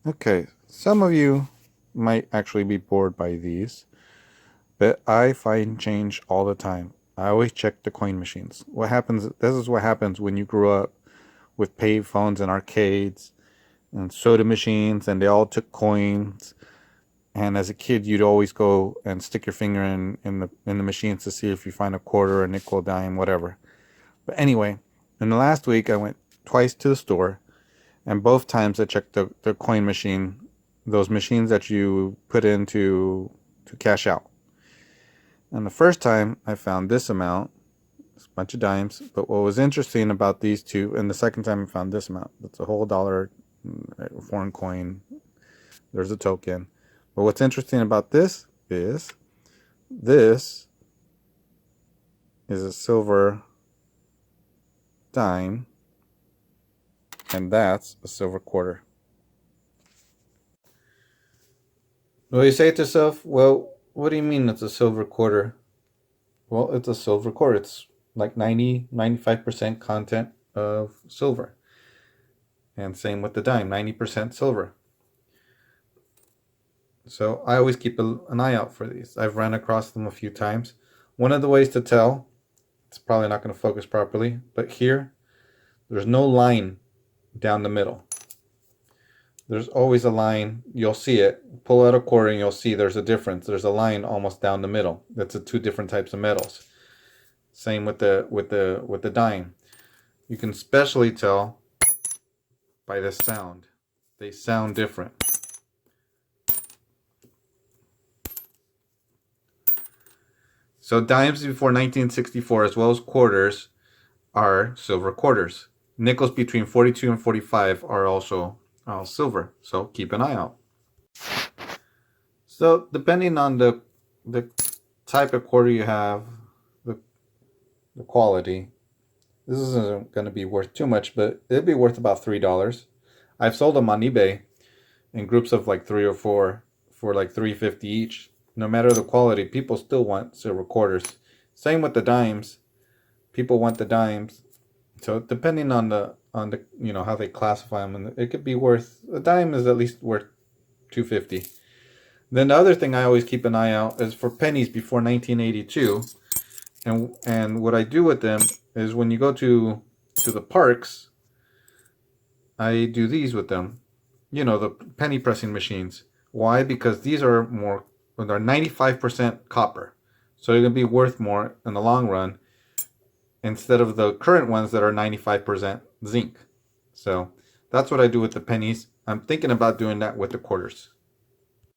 Okay, some of you might actually be bored by these, but I find change all the time. I always check the coin machines. This is what happens when you grew up with pay phones and arcades and soda machines, and they all took coins. And as a kid, you'd always go and stick your finger in the machines to see if you find a quarter, a nickel, a dime, whatever. But anyway, in the last week, I went twice to the store, and both times I checked the coin machine, those machines that you put in to cash out. And the first time I found this amount, it's a bunch of dimes. But what was interesting about these two, and the second time I found this amount, it's a whole dollar foreign coin. There's a token. But what's interesting about this is a silver dime, and that's a silver quarter. Well, you say to yourself, well, what do you mean it's a silver quarter? Well, it's a silver quarter. It's like 95% content of silver. And same with the dime, 90% silver. So I always keep an eye out for these. I've run across them a few times. One of the ways to tell, it's probably not going to focus properly, but here, there's no line down the middle. There's always a line. You'll see it. Pull out a quarter and you'll see there's a difference. There's a line almost down the middle. That's the two different types of metals. Same with the dime. You can especially tell by the sound. They sound different. So dimes before 1964 as well as quarters are silver quarters. Nickels between 42 and 45 are also silver. So keep an eye out. So depending on the type of quarter you have, the quality, this isn't going to be worth too much, but it'd be worth about $3. I've sold them on eBay in groups of like 3 or 4 for like $3.50 each. No matter the quality, people still want silver quarters. Same with the dimes. People want the dimes. So depending on the how they classify them, it could be worth, a dime is at least worth $2.50. Then the other thing I always keep an eye out is for pennies before 1982. And what I do with them is when you go to the parks, I do these with them. The penny pressing machines. Why? Because these are they're 95% copper. So they're going to be worth more in the long run instead of the current ones that are 95% zinc. So that's what I do with the pennies. I'm thinking about doing that with the quarters.